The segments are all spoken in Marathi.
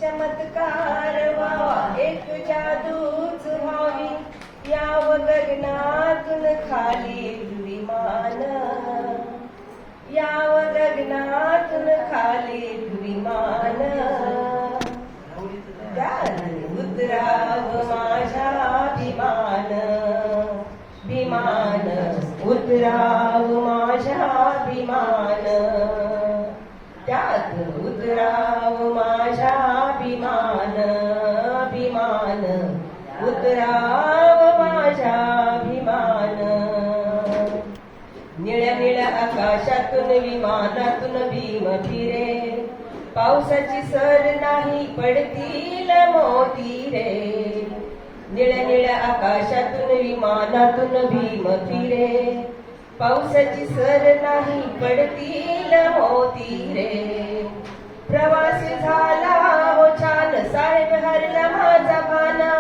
चमत्कार व्हावा एक जादूच व्हावी याव गगनातून खाली विमान याव गगनातून खाली विमान उतराव माझ्या विमान विमान उतराव माझ्या विमान त्यात उतराव माझ्या विमान विमान उतराव माझ्या विमान निळ्या निळ्या आकाशातून विमानातून भीम फिरे पावसाची सर नाही पडतील मोती रे निळ्या निळ्या आकाशातून विमानातून भीम फिरे पावसाची सर नाही पडतील मोती रे प्रवास झाला हो छान साहेब हरला माझा भाना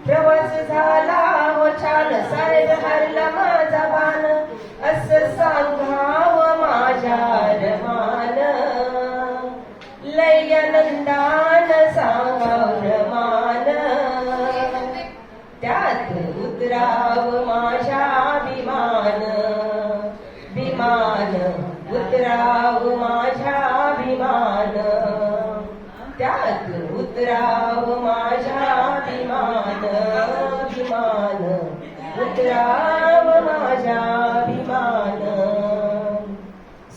प्रवास झाला हो छान साहेब हरला माझा भान असं सांगाव माझ्या रमान लय आनंदान सांगाव रमान त्यात उतराव माझ्या विमान विमान उतराव माझ्या विमान त्यात उतराव माझ्या विमान विमान उतराव माझ्या विमान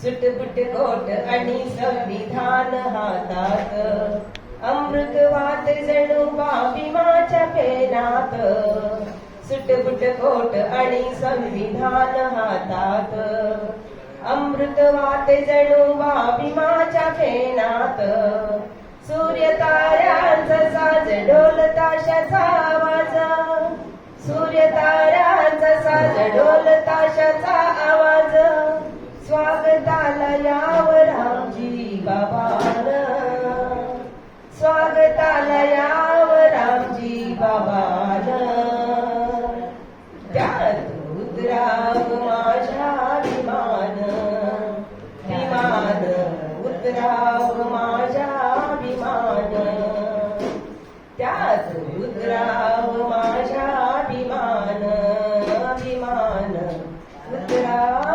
सुटबुट कोट आणि संविधान हातात अमृत वात जणू भीमाच्या पेनात सुटबुट कोट आणि संविधान हातात अमृत वात जणू भीमाच्या पेनात सूर्य ताऱ्यांचा साज ढोल ताशाचा आवाज सूर्य ताऱ्यांचा साज ढोल ताशाचा आवाज स्वागताला याव रामजी बाबान स्वागताला याव रामजी बाबान त्यात उतराव माझ्या विमान विमान उतराव माझ्या विमान त्यात उतराव माझ्या विमान विमान उतराव